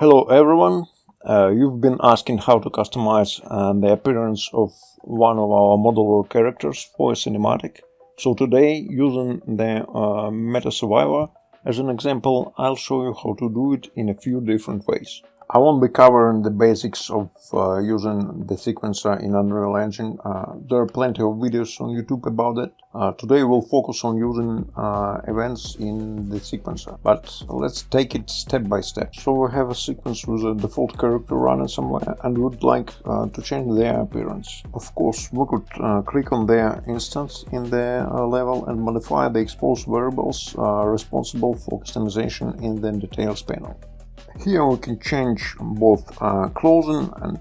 Hello everyone, you've been asking how to customize the appearance of one of our modular characters for a cinematic. So today, using the Meta Survivor as an example, I'll show you how to do it in a few different ways. I won't be covering the basics of using the sequencer in Unreal Engine. There are plenty of videos on YouTube about it. Today we'll focus on using events in the sequencer, but let's take it step by step. So we have a sequence with a default character running somewhere and would like to change their appearance. Of course, we could click on their instance in the level and modify the exposed variables responsible for customization in the details panel. Here we can change both clothing and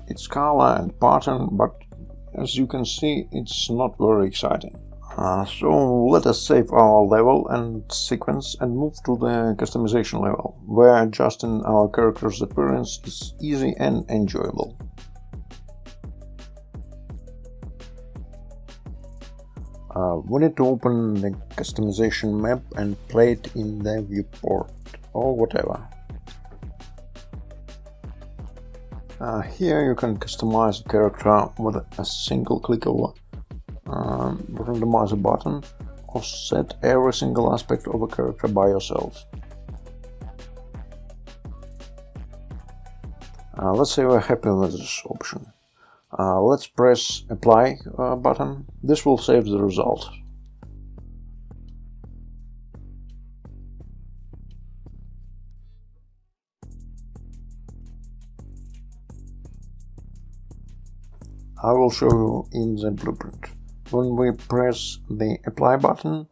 its color and pattern, but as you can see, it's not very exciting. So let us save our level and sequence and move to the customization level, where adjusting our character's appearance is easy and enjoyable. We need to open the customization map and play it in the viewport or whatever. Here you can customize the character with a single click of randomizer button or set every single aspect of a character by yourself. Let's say we're happy with this option. Let's press apply button. This will save the result. I will show you in the blueprint. When we press the apply button,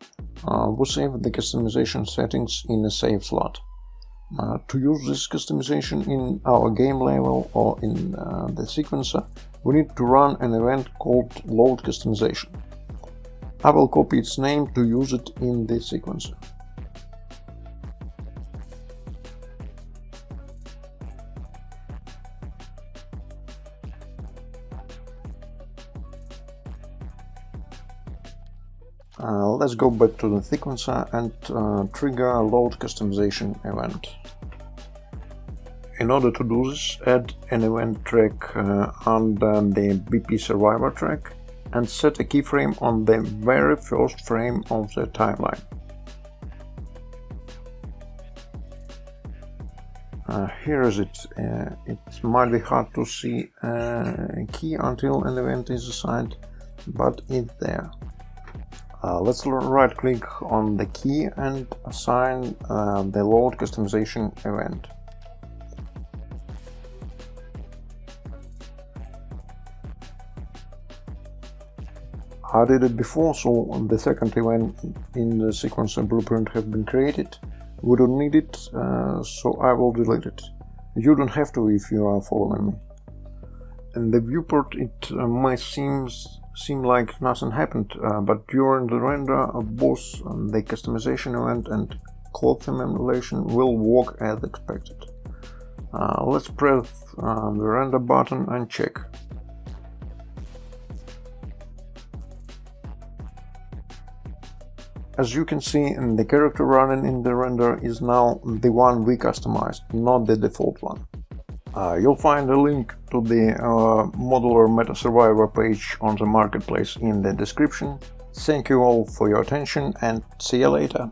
we save the customization settings in a save slot. To use this customization in our game level or in the sequencer, we need to run an event called load customization. I will copy its name to use it in the sequencer. Let's go back to the sequencer and trigger a load customization event. In order to do this, add an event track under the BP Survivor track and set a keyframe on the very first frame of the timeline. Here is it. It might be hard to see a key until an event is assigned, but it's there. Let's right click on the key and assign the load customization event. I did it before, so the second event in the sequencer blueprint has been created. We don't need it, so I will delete it. You don't have to if you are following me. In the viewport it might seem like nothing happened, but during the render both the customization event and cloth theme emulation will work as expected. Let's press the render button and check. As you can see, the character running in the render is now the one we customized, not the default one. You'll find a link to the Modular Meta Survivor page on the marketplace in the description. Thank you all for your attention and see you later.